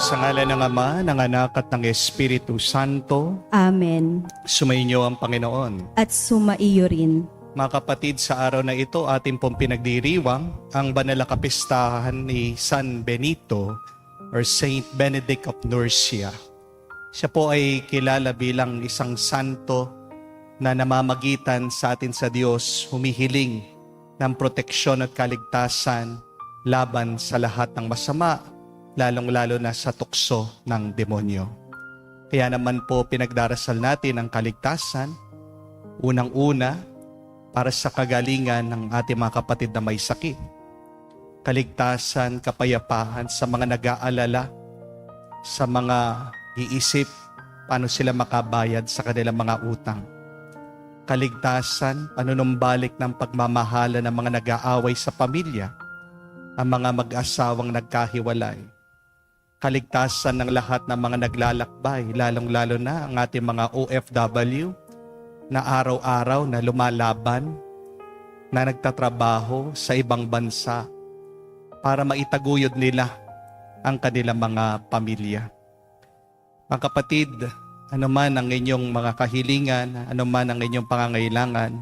Sa ngalan ng Ama, ng Anak at ng Espiritu Santo. Amen. Sumainyo ang Panginoon. At sumaiyo rin. Mga kapatid, sa araw na ito, ating pong pinagdiriwang ang banal na kapistahan ni San Benito or Saint Benedict of Nursia. Siya po ay kilala bilang isang santo na namamagitan sa atin sa Diyos, humihiling ng proteksyon at kaligtasan laban sa lahat ng masama, lalong-lalo na sa tukso ng demonyo. Kaya naman po pinagdarasal natin ang kaligtasan, unang-una, para sa kagalingan ng ating mga kapatid na may sakit. Kaligtasan, kapayapaan sa mga nag-aalala, sa mga iisip, paano sila makabayad sa kanilang mga utang. Kaligtasan, panunumbalik ng pagmamahala ng mga nag-aaway sa pamilya, ang mga mag-asawang nagkahiwalay. Kaligtasan ng lahat ng mga naglalakbay, lalong-lalo na ang ating mga OFW na araw-araw na lumalaban, na nagtatrabaho sa ibang bansa para maitaguyod nila ang kanilang mga pamilya. Mga kapatid, anuman ang inyong mga kahilingan, anuman ang inyong pangangailangan,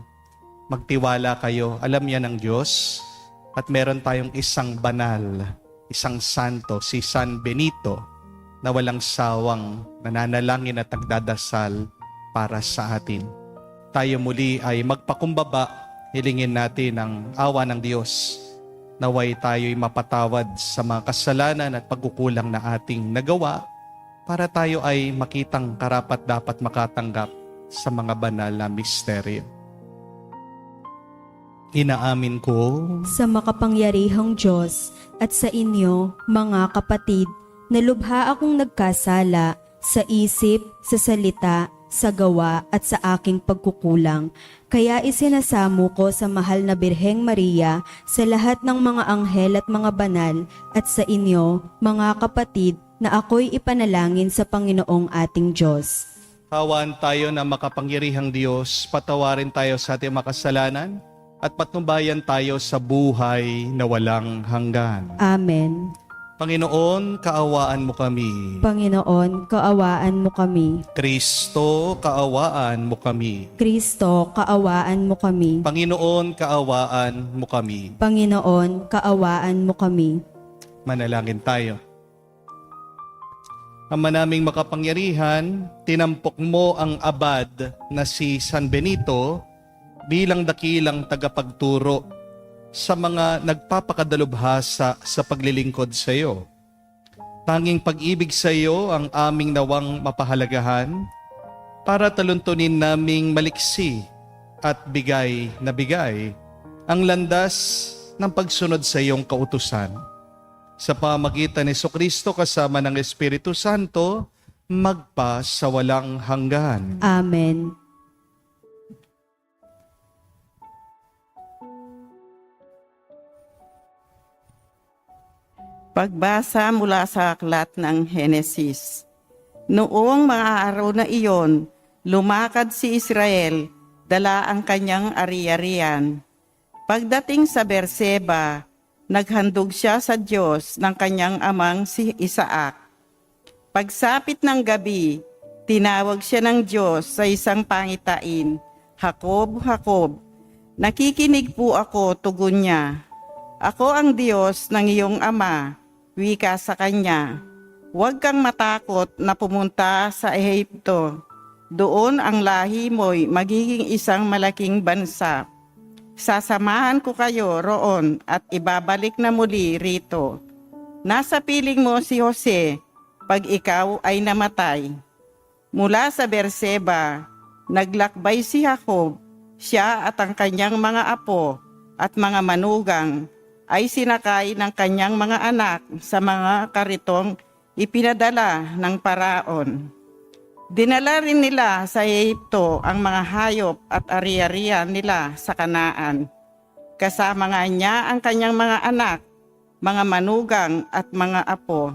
magtiwala kayo. Alam yan ng Diyos at meron tayong isang banal, isang santo, si San Benito, na walang sawang nananalangin at nagdadasal para sa atin. Tayo muli ay magpakumbaba, hilingin natin ang awa ng Diyos. Naway tayo'y mapatawad sa mga kasalanan at pagkukulang na ating nagawa para tayo ay makitang karapat dapat makatanggap sa mga banal na misteryo. Inaamin ko Sa makapangyarihang Diyos at sa inyo, mga kapatid, na lubha akong nagkasala sa isip, sa salita, sa gawa at sa aking pagkukulang. Kaya isinasamo ko sa mahal na Birheng Maria, sa lahat ng mga anghel at mga banal, at sa inyo, mga kapatid, na ako'y ipanalangin sa Panginoong ating Diyos. hawaan tayo na makapangyarihang Diyos, patawarin tayo sa ating makasalanan, at patnubayan tayo sa buhay na walang hanggan. Amen. Panginoon, kaawaan mo kami. Panginoon, kaawaan mo kami. Kristo, kaawaan mo kami. Kristo, kaawaan mo kami. Panginoon, kaawaan mo kami. Panginoon, kaawaan mo kami. Manalangin tayo. Ama naming makapangyarihan, tinampok mo ang abad na si San Benito bilang dakilang tagapagturo sa mga nagpapakadalubhasa sa paglilingkod sa iyo. Tanging pag-ibig sa iyo ang aming nawang mapahalagahan para taluntunin naming maliksi at bigay na bigay ang landas ng pagsunod sa iyong kautusan. Sa pamagitan ni Jesucristo kasama ng Espiritu Santo, magpa sa walang hanggan. Amen. Pagbasa mula sa aklat ng Henesis. Noong mga araw na iyon, lumakad si Israel, dala ang kanyang ari-arian. Pagdating sa Berseba, naghandog siya sa Diyos ng kanyang amang si Isaac. Pagsapit ng gabi, tinawag siya ng Diyos sa isang pangitain, "Jacob, Jacob." "Nakikinig po ako," tugon niya. "Ako ang Diyos ng iyong ama," wika sa kanya. "Huwag kang matakot na pumunta sa Ehipto. Doon ang lahi mo'y magiging isang malaking bansa. Sasamahan ko kayo roon at ibabalik na muli rito. Nasa piling mo si Jose pag ikaw ay namatay. Mula sa Berseba, naglakbay si Jacob, siya at ang kanyang mga apo at mga manugang ay sinakay ng kanyang mga anak sa mga karitong ipinadala ng Paraon. Dinala rin nila sa Ehipto ang mga hayop at ari-arian nila sa Kanaan. Kasama nga niya ang kanyang mga anak, mga manugang at mga apo.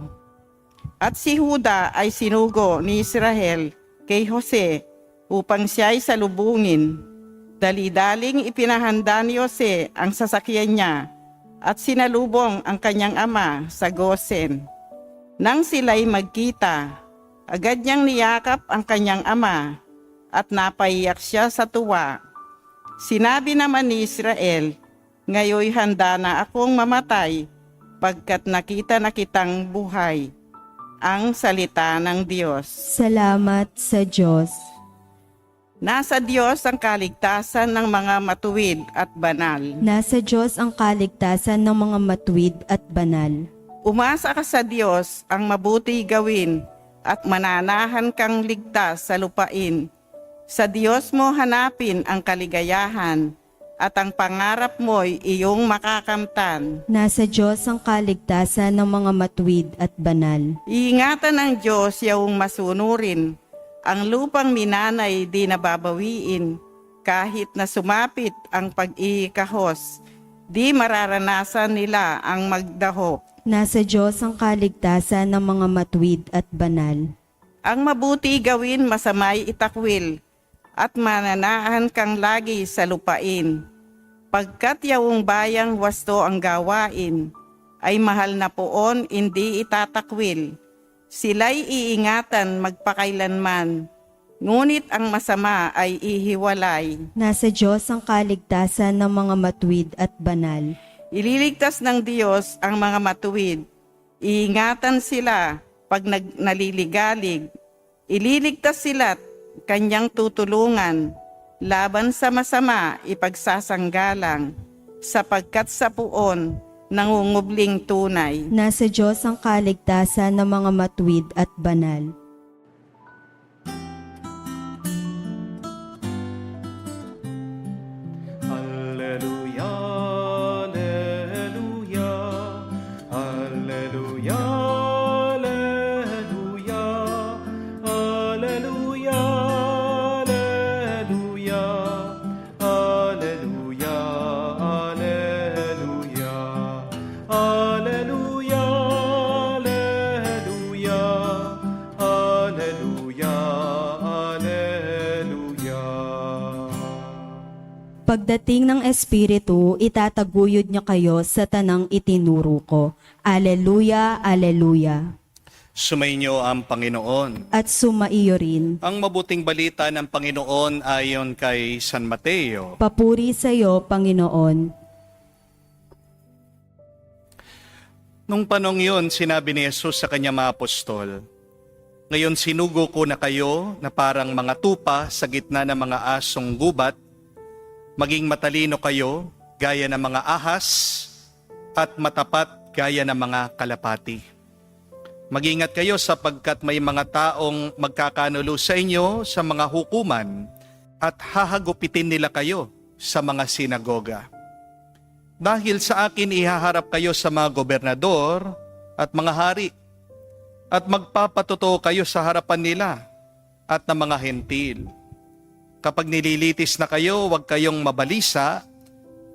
At si Juda ay sinugo ni Israel kay Jose upang siya ay salubungin. Dali-daling ipinahanda ni Jose ang sasakyan niya at sinalubong ang kanyang ama sa Gosen. Nang sila'y magkita, agad niyang niyakap ang kanyang ama at napaiyak siya sa tuwa. Sinabi naman ni Israel, "Ngayoy handa na akong mamatay pagkat nakita na kitang buhay." Ang salita ng Diyos. Salamat sa Diyos. Nasa Diyos ang kaligtasan ng mga matuwid at banal. Nasa Diyos ang kaligtasan ng mga matuwid at banal. Umasa ka sa Diyos ang mabuti gawin at mananahan kang ligtas sa lupain. Sa Diyos mo hanapin ang kaligayahan at ang pangarap mo'y iyong makakamtan. Nasa Diyos ang kaligtasan ng mga matuwid at banal. Iingatan ng Diyos yaong masunurin. Ang lupang minanay di nababawiin. Kahit na sumapit ang pag-iikahos, di mararanasan nila ang magdahok. Nasa Diyos ang kaligtasan ng mga matuwid at banal. Ang mabuti gawin masamay itakwil, at mananahan kang lagi sa lupain. Pagkat yawong bayang wasto ang gawain, ay mahal na poon hindi itatakwil. Sila'y iingatan magpakailanman, ngunit ang masama ay ihiwalay. Nasa Diyos ang kaligtasan ng mga matuwid at banal. Ililigtas ng Diyos ang mga matuwid. Iingatan sila pag naliligalig. Ililigtas sila't kanyang tutulungan. Laban sa masama ipagsasanggalang, sapagkat sa puon nangungubling tunay. Nasa Diyos ang kaligtasan ng mga matuwid at banal. Alleluia, alleluia, alleluia, alleluia, alleluia, alleluia, alleluia, alleluia, alleluia, alleluia, alleluia, alleluia. Pagdating ng Espiritu, itataguyod niya kayo sa tanang itinuro ko. Aleluya, aleluya. Sumainyo ang Panginoon. At sumaiyo rin. Ang mabuting balita ng Panginoon ayon kay San Mateo. Papuri sa iyo, Panginoon. Nung panong yun, sinabi ni Jesus sa kanyang mga apostol, "Ngayon sinugo ko na kayo na parang mga tupa sa gitna ng mga asong gubat. Maging matalino kayo gaya ng mga ahas at matapat gaya ng mga kalapati. Mag-ingat kayo sapagkat may mga taong magkakanulo sa inyo sa mga hukuman at hahagupitin nila kayo sa mga sinagoga. Dahil sa akin ihaharap kayo sa mga gobernador at mga hari at magpapatotoo kayo sa harapan nila at ng mga hentil. Kapag nililitis na kayo, huwag kayong mabalisa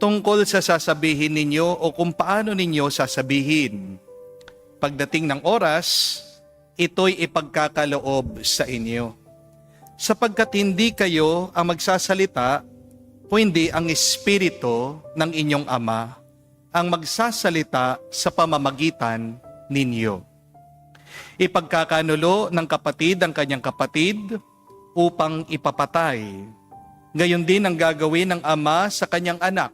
tungkol sa sasabihin ninyo o kung paano ninyo sasabihin. Pagdating ng oras, ito'y ipagkakaloob sa inyo. Sapagkat hindi kayo ang magsasalita, kundi ang Espiritu ng inyong Ama ang magsasalita sa pamamagitan ninyo. Ipagkakanulo ng kapatid ang kanyang kapatid upang ipapatay. Gayon din ang gagawin ng ama sa kanyang anak.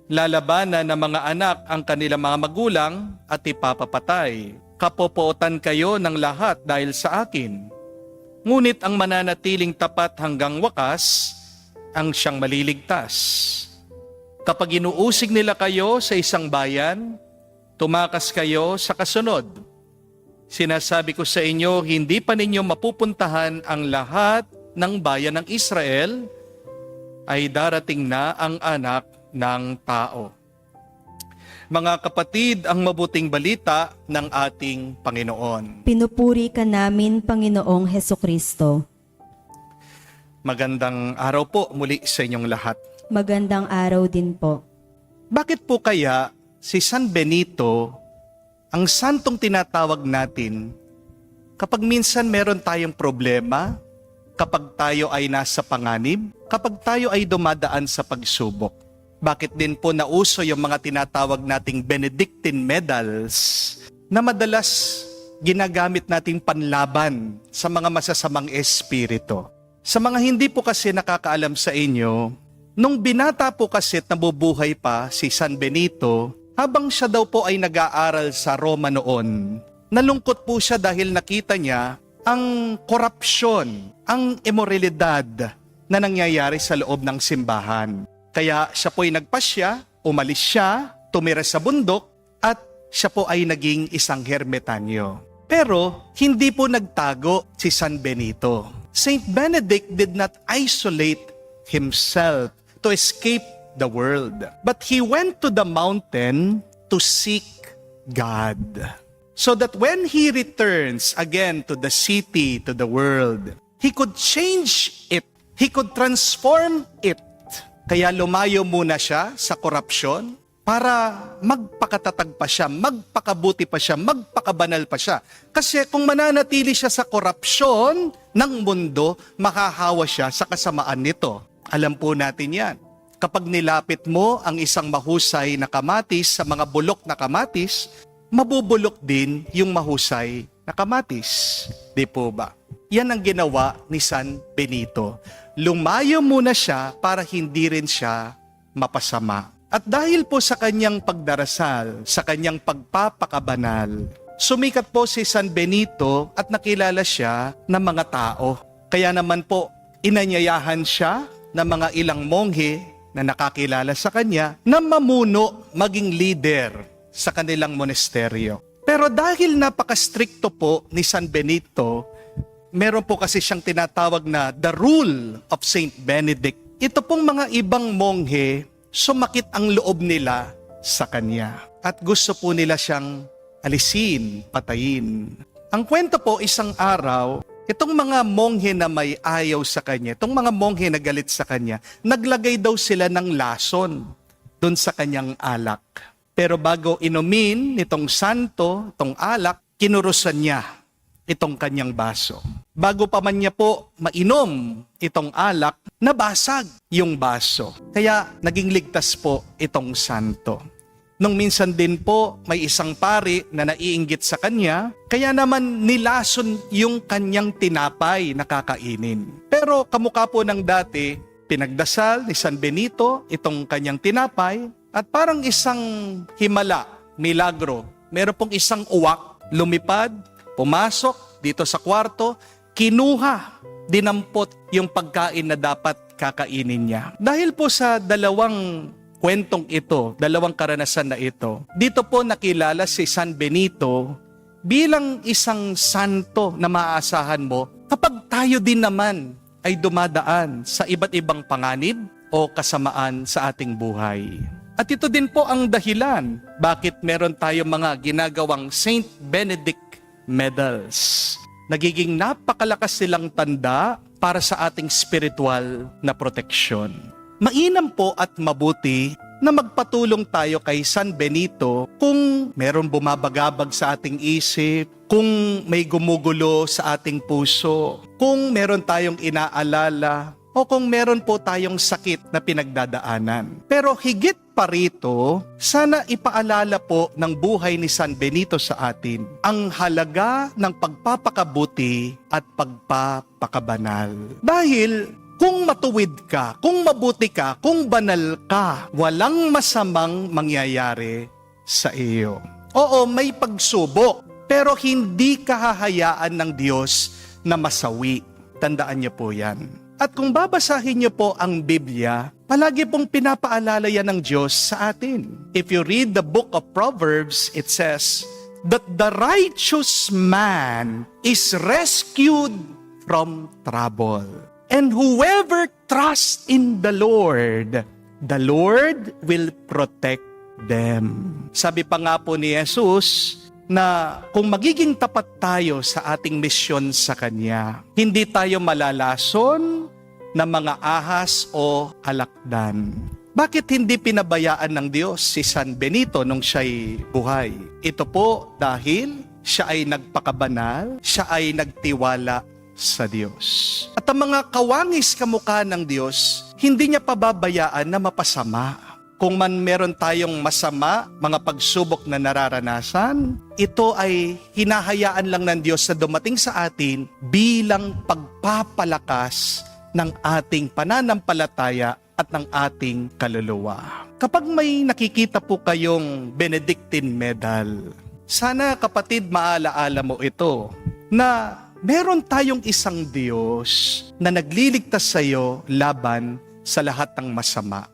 Lalabanan ng mga anak ang kanilang mga magulang at ipapapatay. Kapopootan kayo ng lahat dahil sa akin. Ngunit ang mananatiling tapat hanggang wakas, ang siyang maliligtas. Kapag inuusig nila kayo sa isang bayan, tumakas kayo sa kasunod. Sinasabi ko sa inyo, hindi pa ninyo mapupuntahan ang lahat ng bayan ng Israel, ay darating na ang Anak ng Tao. Mga kapatid, ang mabuting balita ng ating Panginoon. Pinupuri ka namin, Panginoong Hesukristo. Magandang araw po muli sa inyong lahat. Magandang araw din po. Bakit po kaya si San Benito, ang santong tinatawag natin, kapag minsan meron tayong problema, kapag tayo ay nasa panganib, kapag tayo ay dumadaan sa pagsubok? Bakit din po nauso yung mga tinatawag nating Benedictine medals na madalas ginagamit nating panlaban sa mga masasamang espiritu? Sa mga hindi po kasi nakakaalam sa inyo, nung binata po kasi at nabubuhay pa si San Benito, habang siya daw po ay nag-aaral sa Roma noon, nalungkot po siya dahil nakita niya ang korupsyon, ang imoralidad na nangyayari sa loob ng simbahan. Kaya siya po ay nagpasya, umalis siya, tumira sa bundok, at siya po ay naging isang hermetanyo. Pero hindi po nagtago si San Benito. Saint Benedict did not isolate himself to escape the world, but he went to the mountain to seek God. So that when he returns again to the city, to the world, he could change it. He could transform it. Kaya lumayo muna siya sa korupsyon para magpakatatag pa siya, magpakabuti pa siya, magpakabanal pa siya. Kasi kung mananatili siya sa korupsyon ng mundo, makahawa siya sa kasamaan nito. Alam po natin yan. Kapag nilapit mo ang isang mahusay na kamatis sa mga bulok na kamatis, mabubulok din yung mahusay na kamatis. Di po ba? Yan ang ginawa ni San Benito. Lumayo muna siya para hindi rin siya mapasama. At dahil po sa kanyang pagdarasal, sa kanyang pagpapakabanal, sumikat po si San Benito at nakilala siya ng mga tao. Kaya naman po, inanyayahan siya ng mga ilang monghe na nakakilala sa kanya na mamuno, maging leader sa kanilang monasteryo. Pero dahil napaka-stricto po ni San Benito, meron po kasi siyang tinatawag na the rule of Saint Benedict. Ito pong mga ibang monghe, sumakit ang loob nila sa kanya. At gusto po nila siyang alisin, patayin. Ang kwento po, isang araw, itong mga monghe na may ayaw sa kanya, itong mga monghe na galit sa kanya, naglagay daw sila ng lason doon sa kanyang alak. Pero bago inumin nitong santo, itong alak, kinurusan niya itong kanyang baso. Bago pa man niya po mainom itong alak, nabasag yung baso. Kaya naging ligtas po itong santo. Nung minsan din po, may isang pari na naiinggit sa kanya, kaya naman nilason yung kanyang tinapay na kakainin. Pero kamukha po ng dati, pinagdasal ni San Benito itong kanyang tinapay, at parang isang himala, milagro, meron pong isang uwak, lumipad, pumasok dito sa kwarto, kinuha, dinampot yung pagkain na dapat kakainin niya. Dahil po sa dalawang kwentong ito, dalawang karanasan na ito, dito po nakilala si San Benito bilang isang santo na maaasahan mo kapag tayo din naman ay dumadaan sa iba't ibang panganib o kasamaan sa ating buhay. At ito din po ang dahilan bakit meron tayong mga ginagawang Saint Benedict medals. Nagiging napakalakas silang tanda para sa ating spiritual na proteksyon. Mainam po at mabuti na magpatulong tayo kay San Benito kung meron bumabagabag sa ating isip, kung may gumugulo sa ating puso, kung meron tayong inaalala, o kung meron po tayong sakit na pinagdadaanan. Pero higit pa rito, sana ipaalala po ng buhay ni San Benito sa atin ang halaga ng pagpapakabuti at pagpapakabanal. Dahil kung matuwid ka, kung mabuti ka, kung banal ka, walang masamang mangyayari sa iyo. Oo, may pagsubok, pero hindi ka hahayaan ng Diyos na masawi. Tandaan niyo po yan. At kung babasahin niyo po ang Biblia, palagi pong pinapaalala yan ng Diyos sa atin. If you read the book of Proverbs, it says that the righteous man is rescued from trouble. And whoever trusts in the Lord will protect them. Sabi pa nga po ni Jesus na kung magiging tapat tayo sa ating misyon sa Kanya, hindi tayo malalason ng mga ahas o alakdan. Bakit hindi pinabayaan ng Diyos si San Benito nung siya'y buhay? Ito po dahil siya ay nagpakabanal, siya ay nagtiwala sa Diyos. At ang mga kawangis kamukha ng Diyos, hindi niya pababayaan na mapasama. Kung man meron tayong masama, mga pagsubok na nararanasan, ito ay hinahayaan lang ng Diyos na dumating sa atin bilang pagpapalakas ng ating pananampalataya at ng ating kaluluwa. Kapag may nakikita po kayong Benedictine Medal, sana kapatid maalaala mo ito, na meron tayong isang Diyos na nagliligtas sa iyo laban sa lahat ng masama.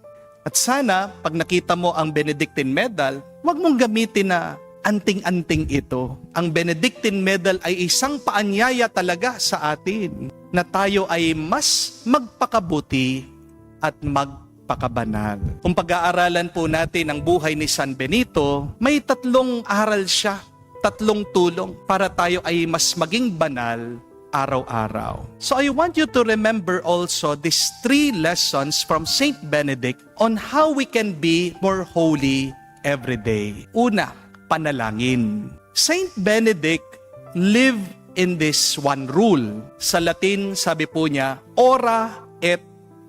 At sana, pag nakita mo ang Benedictine Medal, huwag mong gamitin na anting-anting ito. Ang Benedictine Medal ay isang paanyaya talaga sa atin na tayo ay mas magpakabuti at magpakabanal. Kung pag-aaralan po natin ang buhay ni San Benito, may 3 aral siya, 3 tulong para tayo ay mas maging banal araw-araw. So I want you to remember also these 3 lessons from Saint Benedict on how we can be more holy every day. Una, panalangin. Saint Benedict lived in this one rule. Sa Latin, sabi po niya, ora et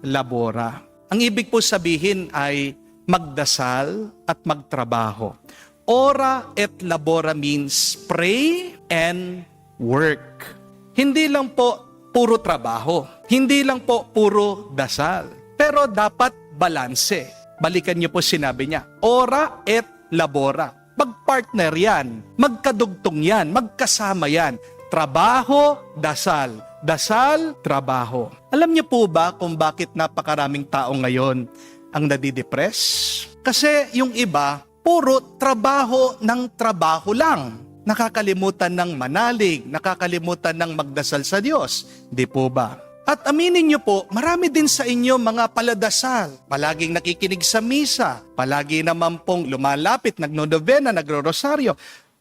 labora. Ang ibig po sabihin ay magdasal at magtrabaho. Ora et labora means pray and work. Hindi lang po puro trabaho. Hindi lang po puro dasal. Pero dapat balanse. Balikan niyo po sinabi niya, ora et labora. Magpartner yan. Magkadugtong yan. Magkasama yan. Trabaho, dasal. Dasal, trabaho. Alam niyo po ba kung bakit napakaraming tao ngayon ang nadidepress? Kasi yung iba, puro trabaho ng trabaho lang. Nakakalimutan ng manalig, nakakalimutan ng magdasal sa Diyos. Di po ba? At aminin niyo po, marami din sa inyo mga paladasal. Palaging nakikinig sa misa. Palagi naman pong lumalapit, nagno-novena, nagro-rosaryo.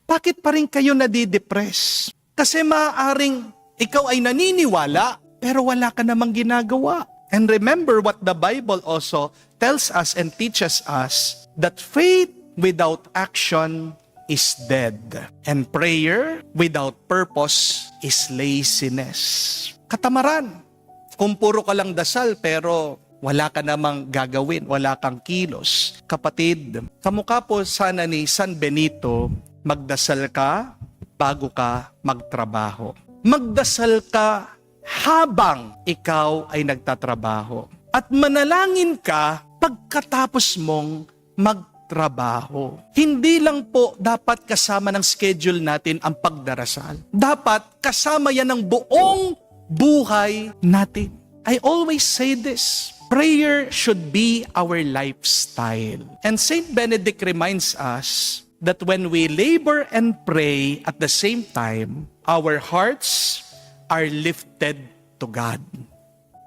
Bakit pa rin kayo nadidepress? Kasi maaaring ikaw ay naniniwala, pero wala ka namang ginagawa. And remember what the Bible also tells us and teaches us, that faith without action is dead. And prayer without purpose is laziness. Katamaran. Kung puro ka lang dasal pero wala ka namang gagawin, wala kang kilos. Kapatid, kamukha po sana ni San Benito, magdasal ka bago ka magtrabaho. Magdasal ka habang ikaw ay nagtatrabaho. At manalangin ka pagkatapos mong magtrabaho. Hindi lang po dapat kasama ng schedule natin ang pagdarasal. Dapat kasama yan ng buong buhay natin. I always say this, prayer should be our lifestyle. And Saint Benedict reminds us that when we labor and pray at the same time, our hearts are lifted to God.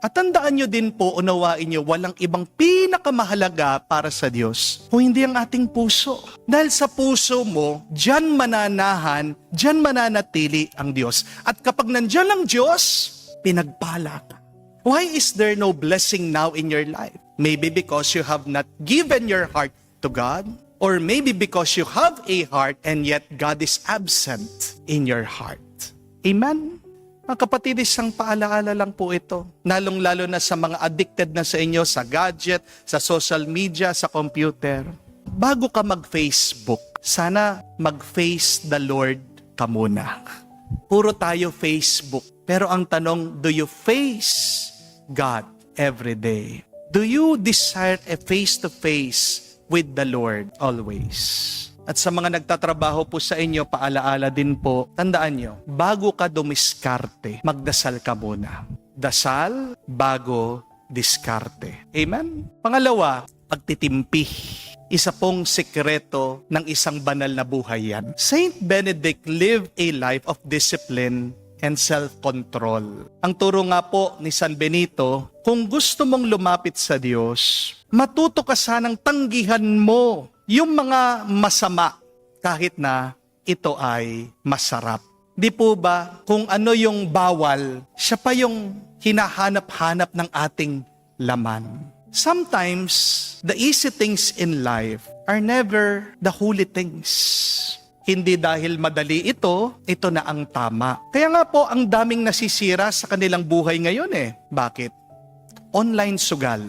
At tandaan nyo din po, unawain nyo, walang ibang pinakamahalaga para sa Diyos kung hindi ang ating puso. Dahil sa puso mo, dyan mananahan, dyan mananatili ang Diyos. At kapag nandyan ang Diyos, pinagpala ka. Why is there no blessing now in your life? Maybe because you have not given your heart to God, or maybe because you have a heart and yet God is absent in your heart. Amen? Mga kapatid, isang paalaala lang po ito. Lalong-lalo na sa mga addicted na sa inyo, sa gadget, sa social media, sa computer. Bago ka mag-Facebook, sana mag-face the Lord ka muna. Puro tayo Facebook. Pero ang tanong, do you face God every day? Do you desire a face-to-face with the Lord always? At sa mga nagtatrabaho po sa inyo, paalaala din po, tandaan nyo, bago ka dumiskarte, magdasal ka muna. dasal bago diskarte. Amen? Pangalawa, pagtitimpi. Isa pong sekreto ng isang banal na buhay yan. Saint Benedict lived a life of discipline and self-control. Ang turo nga po ni San Benito, kung gusto mong lumapit sa Diyos, matuto ka sanang tanggihan mo yung mga masama kahit na ito ay masarap. Di po ba, kung ano yung bawal, siya pa yung hinahanap-hanap ng ating laman. Sometimes, the easy things in life are never the holy things. Hindi dahil madali ito na ang tama. Kaya nga po, ang daming nasisira sa kanilang buhay ngayon eh. Bakit? Online sugal,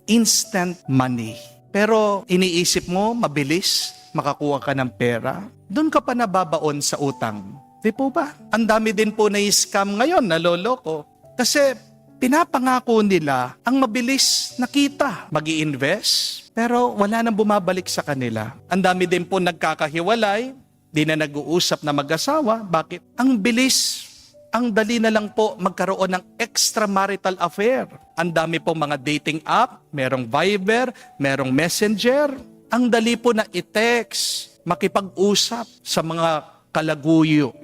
instant money. Pero iniisip mo, mabilis, makakuha ka ng pera, doon ka pa nababaon sa utang. Di po ba? Ang dami din po na scam ngayon, naloloko. Kasi pinapangako nila ang mabilis na kita. Mag-i-invest, pero wala nang bumabalik sa kanila. Ang dami din po nagkakahiwalay, di na nag-uusap na mag-asawa. Bakit? Ang bilis, ang dali na lang po magkaroon ng extramarital affair. Ang dami po mga dating app, merong Viber, merong Messenger. Ang dali po na i-text, makipag-usap sa mga kalaguyo.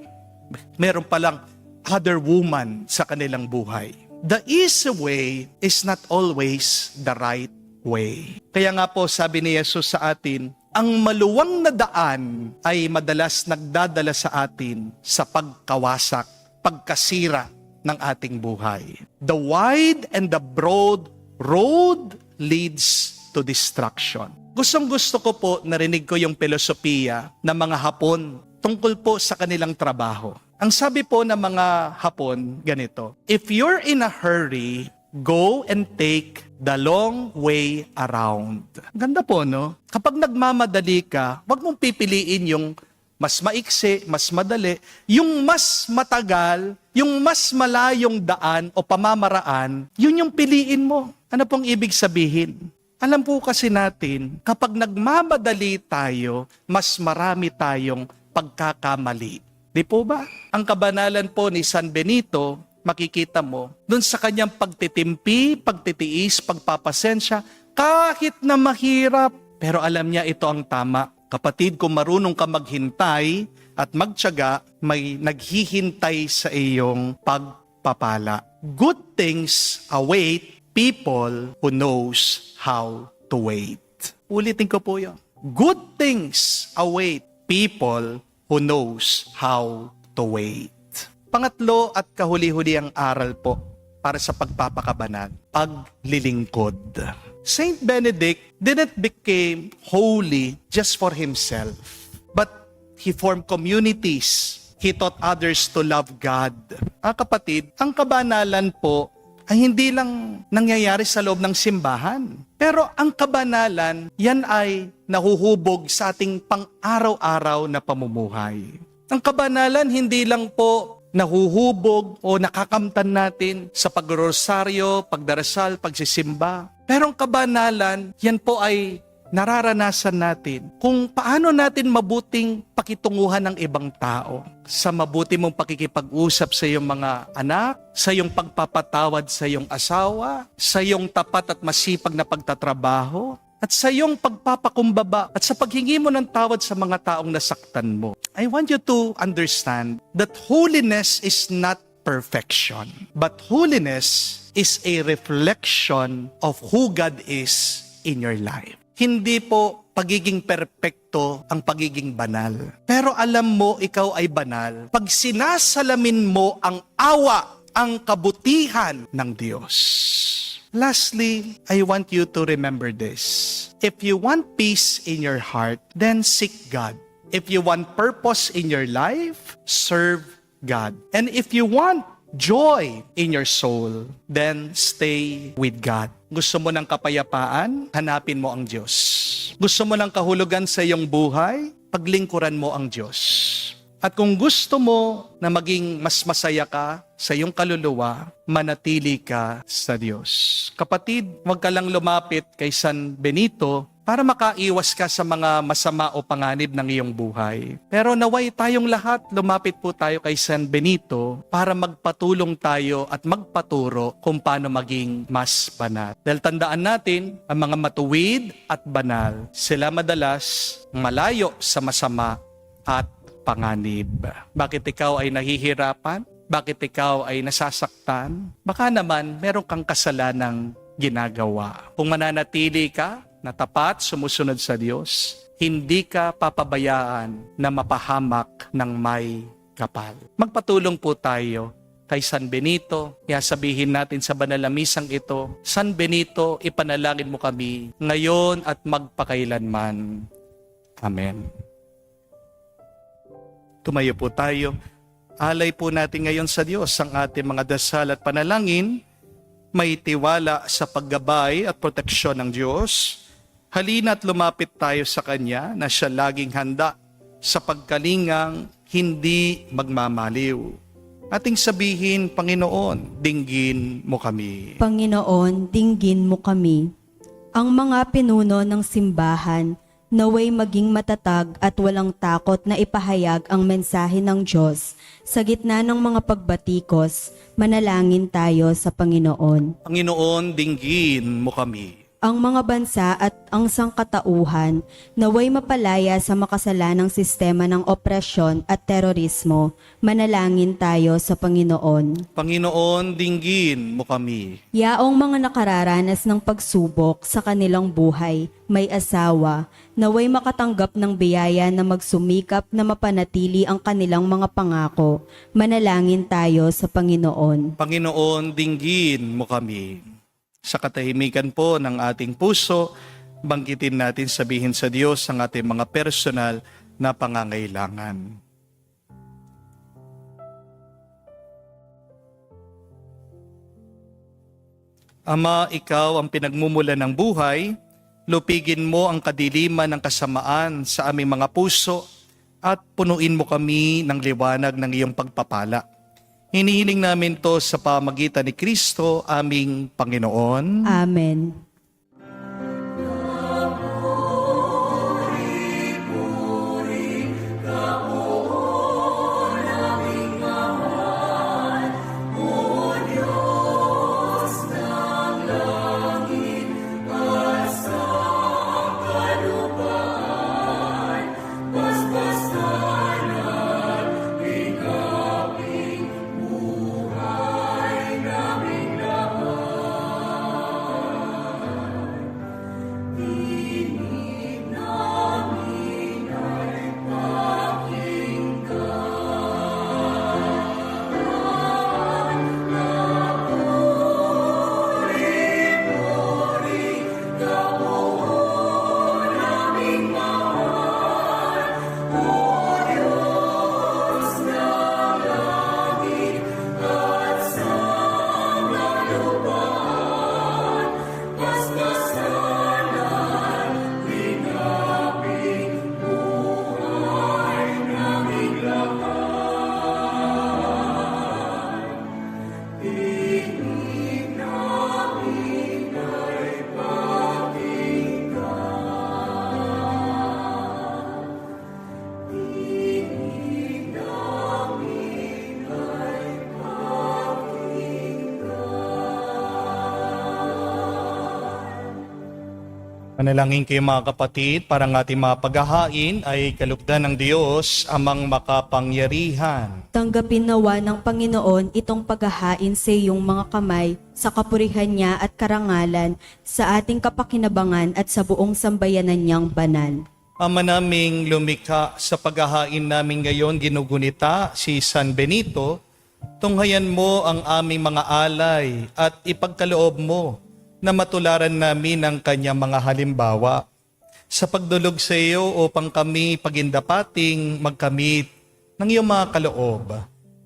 Meron palang other woman sa kanilang buhay. The easy way is not always the right way. Kaya nga po sabi ni Jesus sa atin, ang maluwang na daan ay madalas nagdadala sa atin sa pagkawasak, pagkasira ng ating buhay. The wide and the broad road leads to destruction. Gustong-gusto ko po, narinig ko yung filosofiya ng mga Hapon tungkol po sa kanilang trabaho. Ang sabi po ng mga Hapon, ganito, if you're in a hurry, go and take the long way around. Ganda po, no? Kapag nagmamadali ka, wag mong pipiliin yung mas maiksi, mas madali, yung mas matagal, yung mas malayong daan o pamamaraan, yun yung piliin mo. Ano pong ibig sabihin? Alam po kasi natin, kapag nagmamadali tayo, mas marami tayong pagkakamali. Di po ba? Ang kabanalan po ni San Benito, makikita mo, dun sa kanyang pagtitimpi, pagtitiis, pagpapasensya, kahit na mahirap, pero alam niya ito ang tama. Kapatid, kung marunong ka maghintay at magtiyaga, may naghihintay sa iyong pagpapala. Good things await people who knows how to wait. Ulitin ko po yun. Good things await people who knows how to wait. Pangatlo at kahuli-huli ang aral po para sa pagpapakabanal, paglilingkod. Saint Benedict didn't become holy just for himself, but he formed communities. He taught others to love God. Kapatid, ang kabanalan po ay hindi lang nangyayari sa loob ng simbahan. Pero ang kabanalan, yan ay nahuhubog sa ating pang-araw-araw na pamumuhay. Ang kabanalan hindi lang po nahuhubog o nakakamtan natin sa pagrosaryo, pagdarasal, pagsisimba. Pero ang kabanalan, yan po ay nararanasan natin kung paano natin mabuting pakitunguhan ng ibang tao. Sa mabuti mong pakikipag-usap sa iyong mga anak, sa iyong pagpapatawad sa iyong asawa, sa iyong tapat at masipag na pagtatrabaho, at sa iyong pagpapakumbaba at sa paghingi mo ng tawad sa mga taong nasaktan mo. I want you to understand that holiness is not perfection, but holiness is a reflection of who God is in your life. Hindi po pagiging perpekto ang pagiging banal. Pero alam mo, ikaw ay banal pag sinasalamin mo ang awa, ang kabutihan ng Diyos. Lastly, I want you to remember this. If you want peace in your heart, then seek God. If you want purpose in your life, serve God. And if you want joy in your soul, then stay with God. Gusto mo ng kapayapaan? Hanapin mo ang Diyos. Gusto mo ng kahulugan sa iyong buhay? Paglingkuran mo ang Diyos. At kung gusto mo na maging mas masaya ka sa iyong kaluluwa, manatili ka sa Diyos. Kapatid, huwag ka lang lumapit kay San Benito para makaiwas ka sa mga masama o panganib ng iyong buhay. Pero naway tayong lahat, lumapit po tayo kay San Benito para magpatulong tayo at magpaturo kung paano maging mas banal. Dahil tandaan natin, ang mga matuwid at banal, sila madalas malayo sa masama at panganib. Bakit ikaw ay nahihirapan? Bakit ikaw ay nasasaktan? Baka naman meron kang kasalanang ginagawa. Kung mananatili ka na tapat, sumusunod sa Diyos, hindi ka papabayaan na mapahamak ng may kapal. Magpatulong po tayo kay San Benito. Kaya sabihin natin sa banal na misang ito, San Benito, ipanalangin mo kami ngayon at magpakailanman. Amen. Tumayo po tayo. Alay po natin ngayon sa Diyos ang ating mga dasal at panalangin. May tiwala sa paggabay at proteksyon ng Diyos. Halina't lumapit tayo sa Kanya na siya laging handa sa pagkalingang hindi magmamaliw. Ating sabihin, Panginoon, dinggin mo kami. Panginoon, dinggin mo kami. Ang mga pinuno ng simbahan, naway maging matatag at walang takot na ipahayag ang mensahe ng Diyos. Sa gitna ng mga pagbatikos, manalangin tayo sa Panginoon. Panginoon, dinggin mo kami. Ang mga bansa at ang sangkatauhan naway mapalaya sa makasalanang sistema ng opresyon at terorismo, manalangin tayo sa Panginoon. Panginoon, dinggin mo kami. Yaong mga nakararanas ng pagsubok sa kanilang buhay, may asawa, naway makatanggap ng biyaya na magsumikap na mapanatili ang kanilang mga pangako, manalangin tayo sa Panginoon. Panginoon, dinggin mo kami. Sa katahimikan po ng ating puso, banggitin natin, sabihin sa Diyos ang ating mga personal na pangangailangan. Ama, ikaw ang pinagmumulan ng buhay, lupigin mo ang kadiliman ng kasamaan sa aming mga puso at punuin mo kami ng liwanag ng iyong pagpapala. Hinihiling namin to sa pamagitan ni Kristo, aming Panginoon. Amen. Manalangin kayo mga kapatid, para ng ating mga paghahain ay kalugdan ng Diyos amang makapangyarihan. Tanggapin nawa ng Panginoon itong paghahain sa iyong mga kamay sa kapurihan niya at karangalan sa ating kapakinabangan at sa buong sambayanan niyang banal. Ama naming lumikha, sa paghahain namin ngayon ginugunita si San Benito, tunghayan mo ang aming mga alay at ipagkaloob mo na matularan namin ang kanyang mga halimbawa sa pagdulog sa iyo upang kami pagindapating magkamit ng iyong mga kaloob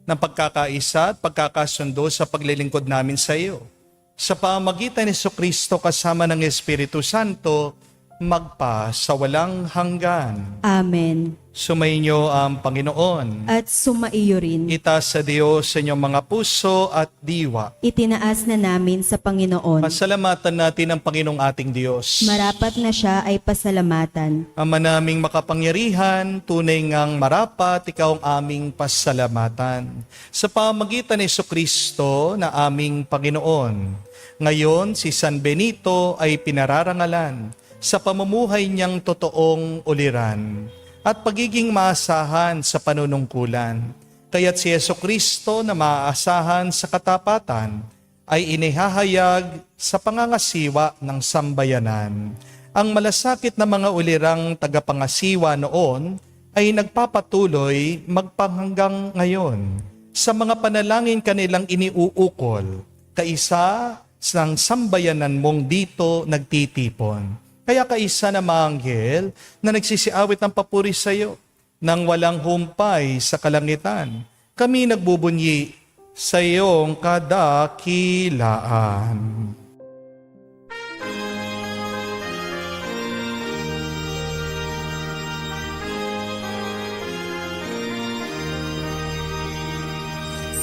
ng pagkakaisa at pagkakasundo sa paglilingkod namin sa iyo. Sa pamagitan ni Jesucristo kasama ng Espiritu Santo, magpa sa walang hanggan. Amen. Sumainyo ang Panginoon. At sumaiyo rin. Itaas sa Diyos sa inyong mga puso at diwa. Itinaas na namin sa Panginoon. Pasalamatan natin ang Panginoong ating Diyos. Marapat na siya ay pasalamatan. Ama naming makapangyarihan, tunay ngang marapat, ikaw ang aming pasalamatan. Sa pamagitan ni Jesucristo na aming Panginoon. Ngayon, si San Benito ay pinararangalan sa pamumuhay niyang totoong uliran at pagiging maasahan sa panunungkulan. Kaya't si Jesucristo na maaasahan sa katapatan ay inihahayag sa pangangasiwa ng sambayanan. Ang malasakit na mga ulirang tagapangasiwa noon ay nagpapatuloy magpahanggang ngayon sa mga panalangin kanilang iniuukol, kaisa ng sambayanan mong dito nagtitipon. Kaya kaisa na mga anghel na nagsisiawit ng papuri sa iyo nang walang humpay sa kalangitan, kami nagbubunyi sa iyong kadakilaan.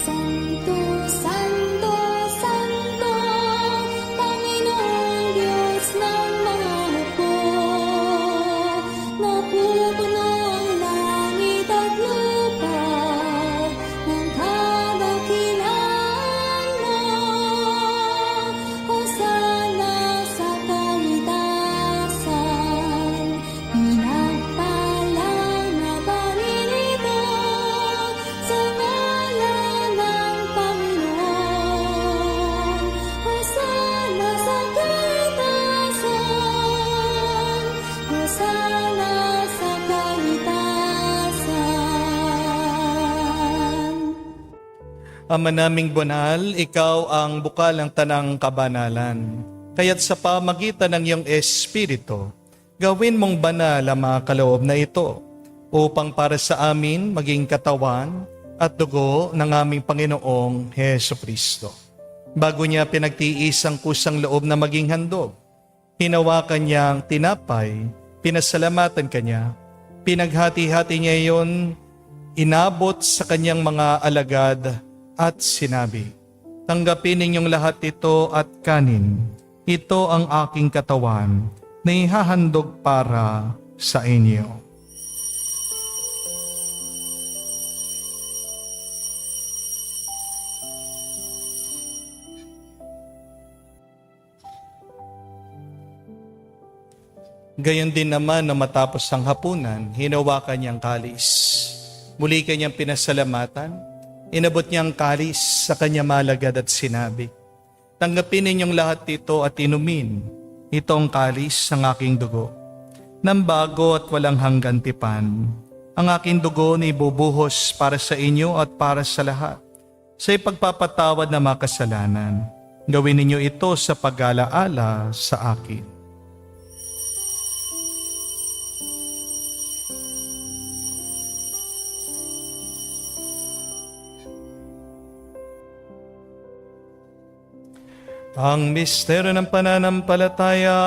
Santo, Santo, Santo, Panginoong Diyos ng mga hukbo. Napupuno ang langit at lupa ng kadakilaan mo. Hosana sa kaitasan, pinagpalang na Panginoon sa ngalan ng Panginoon. Hosana sa kaitasan, Hosana sa kaitasan. Ama naming banal, ikaw ang bukal ng tanang kabanalan. Kaya't sa pamagitan ng iyong Espiritu, gawin mong banal ang mga kaloob na ito upang para sa amin maging katawan at dugo ng aming Panginoong Jesucristo. Bago niya pinagtiis ang kusang loob na maging handog, hinawakan niya ang tinapay, pinasalamatan kanya, pinaghati-hati niya iyon, inabot sa kanyang mga alagad at sinabi, "Tanggapin ninyong lahat ito at kanin. Ito ang aking katawan na ihahandog para sa inyo." Gayon din naman na matapos ang hapunan, hinawakan niyang kalis. Muli kanyang pinasalamatan, inabot niyang kalis sa kanya malagad at sinabi, "Tanggapin ninyong lahat ito at inumin. Ito ang kalis ng aking dugo. Nang bago at walang hanggan tipan, ang aking dugo na ibubuhos para sa inyo at para sa lahat, sa ipagpapatawad ng mga kasalanan. Gawin ninyo ito sa pag-alaala sa akin." Ang misteryo ng pananampalataya.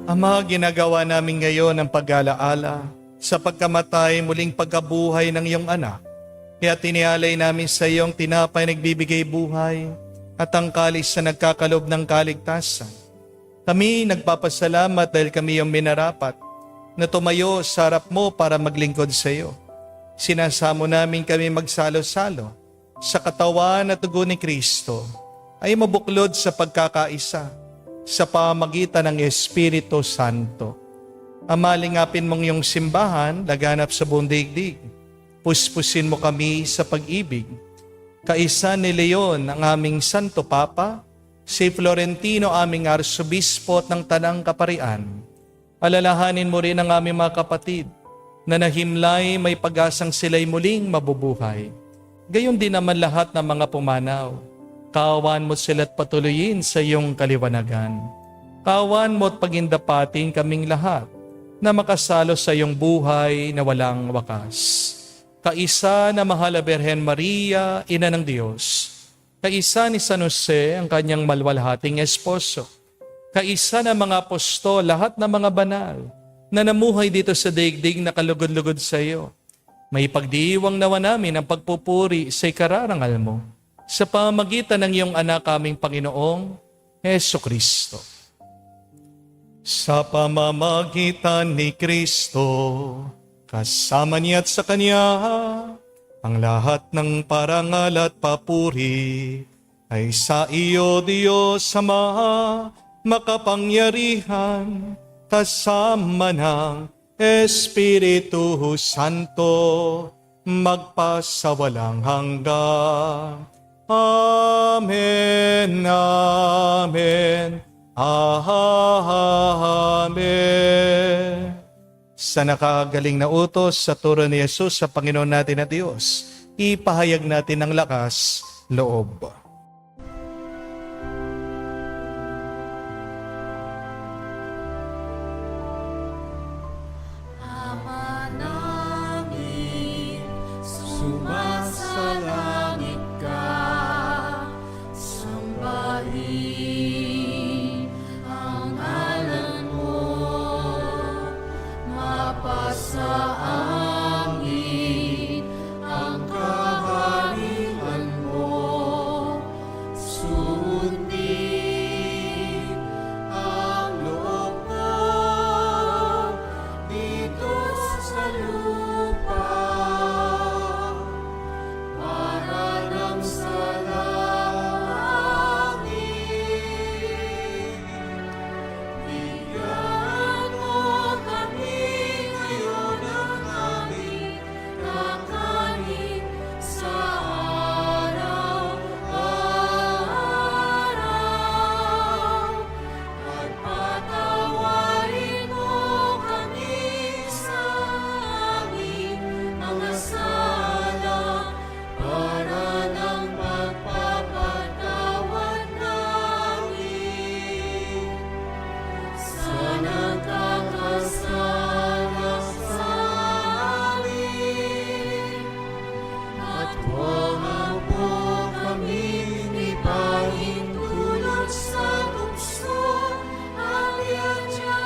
Ama, ginagawa namin ngayon ang pag-alaala sa pagkamatay muling pagkabuhay ng iyong anak. Kaya tinialay namin sa iyong tinapay nagbibigay buhay at ang kalis na nagkakalob ng kaligtasan. Kami nagpapasalamat dahil kami iyong minarapat na tumayo sa harap mo para maglingkod sa iyo. Sinasamo namin kami magsalo-salo sa katawan at dugo ni Kristo ay mabuklod sa pagkakaisa sa pamagitan ng Espiritu Santo. Ama, lingapin mong iyong simbahan laganap sa buong daigdig. Puspusin mo kami sa pag-ibig. Kaisa ni Leon, ang aming Santo Papa, si Florentino, aming Arsobispo ng Tanang Kaparian. Alalahanin mo rin ang aming mga kapatid na nahimlay may pag-asang sila'y muling mabubuhay. Gayon din naman lahat ng mga pumanaw. Kaawaan mo sila't patuloyin sa iyong kaliwanagan. Kaawaan mo at pagindapatin kaming lahat na makasalo sa iyong buhay na walang wakas. Kaisa na mahal na Birhen Maria, Ina ng Diyos. Kaisa ni San Jose, ang kanyang malwalhating esposo. Kaisa na mga apostol, lahat ng mga banal na namuhay dito sa daigdig na kalugod-lugod sa iyo. May pagdiiwang nawa namin ang pagpupuri sa ikararangal mo sa pamagitan ng iyong anak aming Panginoong Heso Kristo. Sa pamamagitan ni Kristo, kasama niya at sa Kanya, ang lahat ng parangal at papuri ay sa iyo, Diyos Ama, makapangyarihan, kasama ng Espiritu Santo, magpasawalang hanggan. Amen, amen, amen. Sa nakagaling na utos sa turo ni Jesus sa Panginoon natin na Diyos, ipahayag natin ang lakas loob. Ama namin, sumasalangit ka, sambahin ang ngalan mo, mapasa amin ang kaharian mo, sundin ang loob mo dito sa lupa para lang sa langit. Bigyan mo kami ngayon ng aming kakanin sa araw-araw. At patawarin mo kami sa aming mga sala para ng pagpapatawad namin sa nagkakasala sa amin. At huwag mo kami ipahintulot sa tukso, at iadya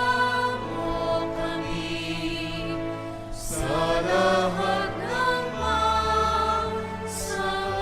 mo kami sa lahat ng masama.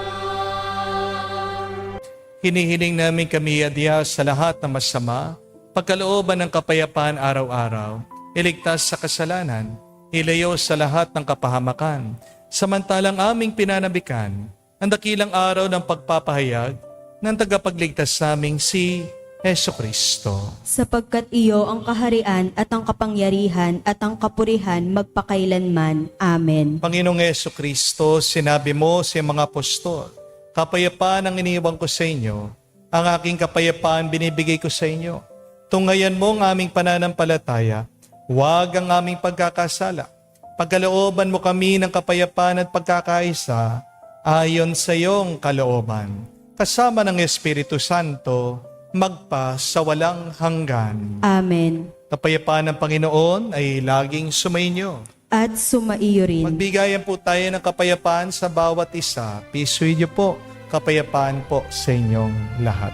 Hinihiling namin kami adya sa lahat ng masama, pagkalooban ng kapayapaan araw-araw, iligtas sa kasalanan, ilayo sa lahat ng kapahamakan, samantalang aming pinanabikan ang dakilang araw ng pagpapahayag ng tagapagligtas naming si Heso Kristo. Sapagkat iyo ang kaharian at ang kapangyarihan at ang kapurihan magpakailanman. Amen. Panginoong Heso Kristo, sinabi mo sa mga apostol, kapayapaan ang iniwan ko sa inyo, ang aking kapayapaan binibigay ko sa inyo. Tungayan mo ang aming pananampalataya, huwag ang aming pagkakasala. Pagkalooban mo kami ng kapayapaan at pagkakaisa, ayon sa iyong kalooban. Kasama ng Espiritu Santo, magpa sa walang hanggan. Amen. Kapayapaan ng Panginoon ay laging sumainyo. At sumaiyo rin. Magbigayan po tayo ng kapayapaan sa bawat isa. Peace with you po. Kapayapaan po sa inyong lahat.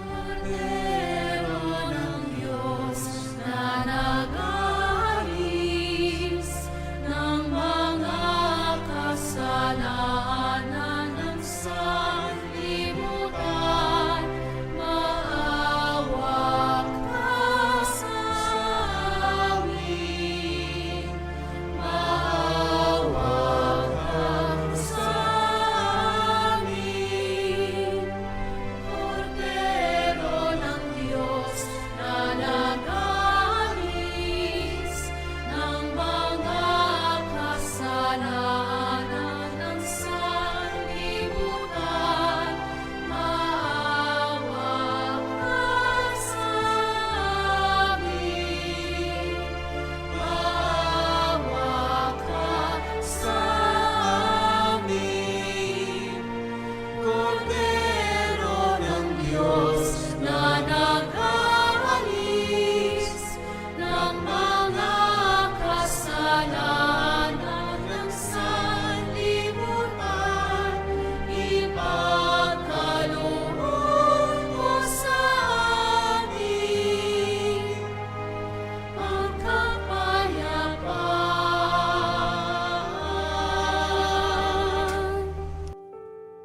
Kordero ng Diyos na nag-aalis ng mga kasalanan ng sanlibutan, maawa ka sa amin.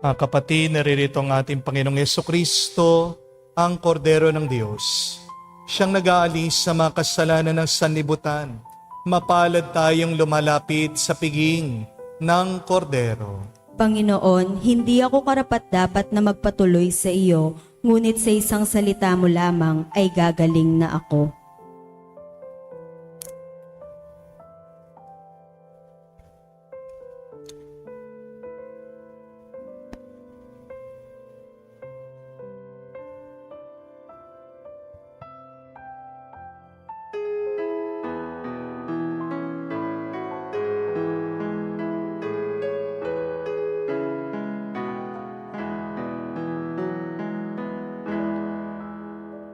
Mga kapatid, naririto ang ating Panginoong Yesukristo, ang Kordero ng Diyos. Siyang nag-aalis sa mga kasalanan ng sanlibutan. Mapalad tayong lumalapit sa piging ng Kordero. Panginoon, hindi ako karapat-dapat na magpatuloy sa iyo, ngunit sa isang salita mo lamang ay gagaling na ako.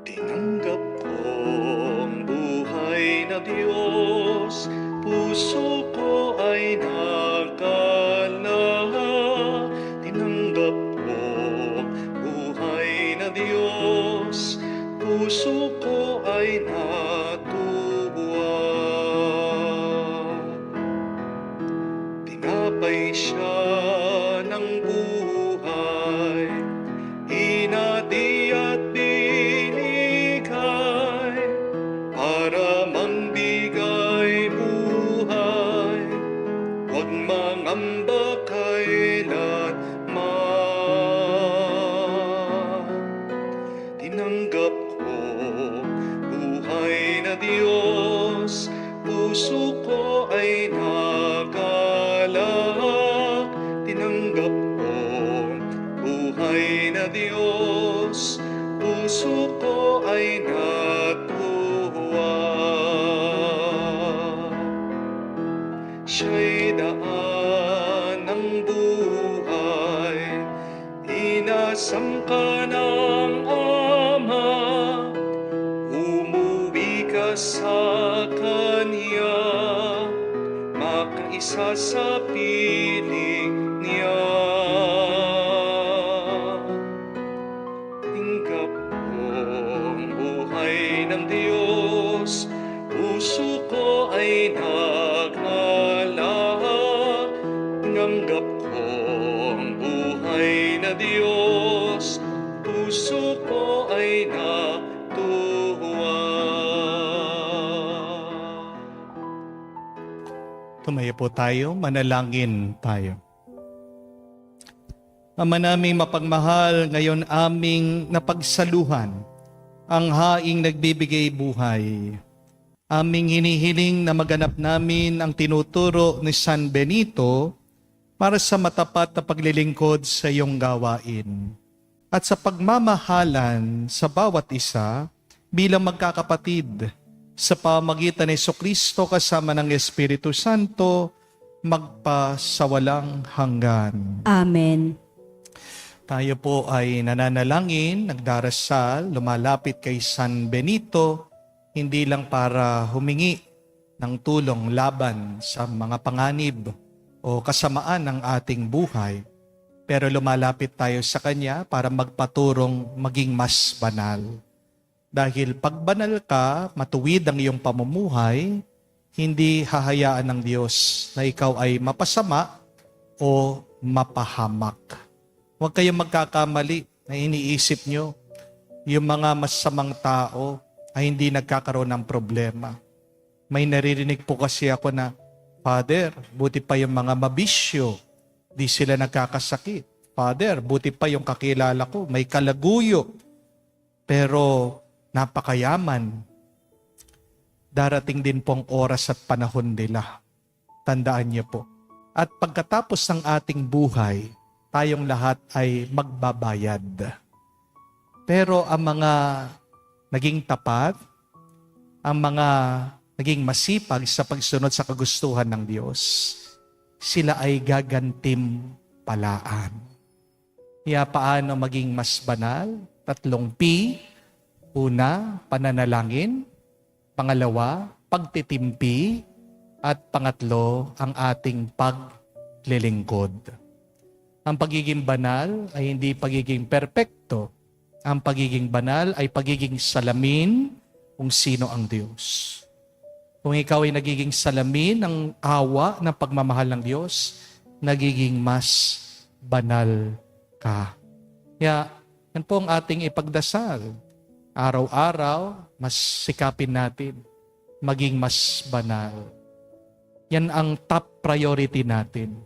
Tinanggap ko ang buhay na Diyos, puso ko ay nakalaya. Tinanggap ko ang buhay na Diyos, puso ko ay natuwa. Tinapay siya ng buhay, hinati at binigay para mangbigay buhay. Huwag mangamba kailanman. Tinanggap ko buhay na Diyos, puso ko ay nagalak. Tinanggap ko buhay na Diyos, puso ko ay natuwa. Siya'y daan ng buhay, inasam ka ng Ama, umuwi ka sa Kanya, makaisa sa piling niya. Tinggap ko ang buhay ng Diyos, puso ko ay naghalak. Tinanggap ko ang buhay na Diyos, puso ko ay natuwa. Tumayo po tayo, manalangin tayo. Ama naming mapagmahal, ngayon aming napagsaluhan ang haing nagbibigay buhay. Aming hinihiling na maganap namin ang tinuturo ni San Benito para sa matapat na paglilingkod sa iyong gawain. At sa pagmamahalan sa bawat isa bilang magkakapatid sa pamagitan ni Jesucristo kasama ng Espiritu Santo magpasawalang hanggan. Amen. Tayo po ay nananalangin, nagdarasal, lumalapit kay San Benito, hindi lang para humingi ng tulong laban sa mga panganib o kasamaan ng ating buhay, pero lumalapit tayo sa Kanya para magpaturong maging mas banal. Dahil pag banal ka, matuwid ang iyong pamumuhay, hindi hahayaan ng Diyos na ikaw ay mapasama o mapahamak. Huwag kayong magkakamali na iniisip nyo yung mga masamang tao ay hindi nagkakaroon ng problema. May naririnig po kasi ako na, Father, buti pa yung mga mabisyo, di sila nagkakasakit. Father, buti pa yung kakilala ko, may kalaguyo, pero napakayaman. Darating din pong oras at panahon nila. Tandaan niyo po. At pagkatapos ng ating buhay, tayong lahat ay magbabayad. Pero ang mga naging tapat, ang mga naging masipag sa pagsunod sa kagustuhan ng Diyos, sila ay gagantimpalaan. Kaya paano maging mas banal? 3 P. Una, pananalangin. Pangalawa, pagtitimpi. At pangatlo, ang ating paglilingkod. Ang pagiging banal ay hindi pagiging perpekto. Ang pagiging banal ay pagiging salamin kung sino ang Diyos. Kung ikaw ay nagiging salamin ng awa ng pagmamahal ng Diyos, nagiging mas banal ka. Kaya, yan po ang ating ipagdasal. Araw-araw, mas sikapin natin maging mas banal. Yan ang top priority natin.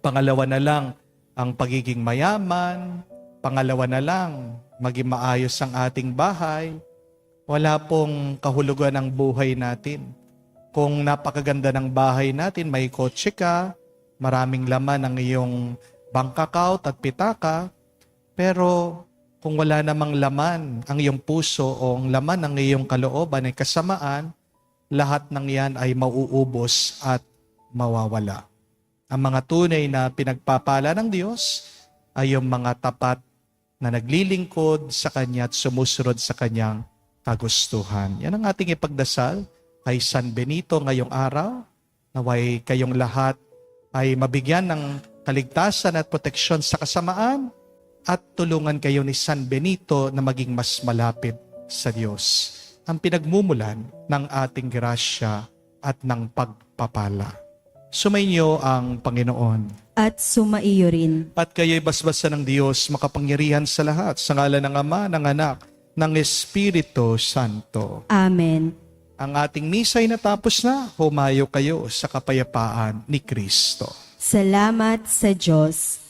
Pangalawa na lang ang pagiging mayaman. Pangalawa na lang, maging maayos ang ating bahay. Wala pong kahulugan ang buhay natin. Kung napakaganda ng bahay natin, may kotse ka, maraming laman ang iyong bank account at pitaka, pero kung wala namang laman ang iyong puso o ang laman ng iyong kalooban ay kasamaan, lahat ng yan ay mauubos at mawawala. Ang mga tunay na pinagpapala ng Diyos ay yung mga tapat na naglilingkod sa Kanya at sumusunod sa Kanyang kagustuhan. Yan ang ating ipagdasal kay San Benito ngayong araw. Naway kayong lahat ay mabigyan ng kaligtasan at proteksyon sa kasamaan at tulungan kayo ni San Benito na maging mas malapit sa Diyos. Ang pinagmumulan ng ating grasya at ng pagpapala. Sumainyo ang Panginoon. At sumaiyo rin. At kayo'y basbasan ng Diyos, makapangyarihan sa lahat, sa ngalan ng Ama, ng Anak, ng Espiritu Santo. Amen. Ang ating misa'y natapos na, humayo kayo sa kapayapaan ni Kristo. Salamat sa Diyos.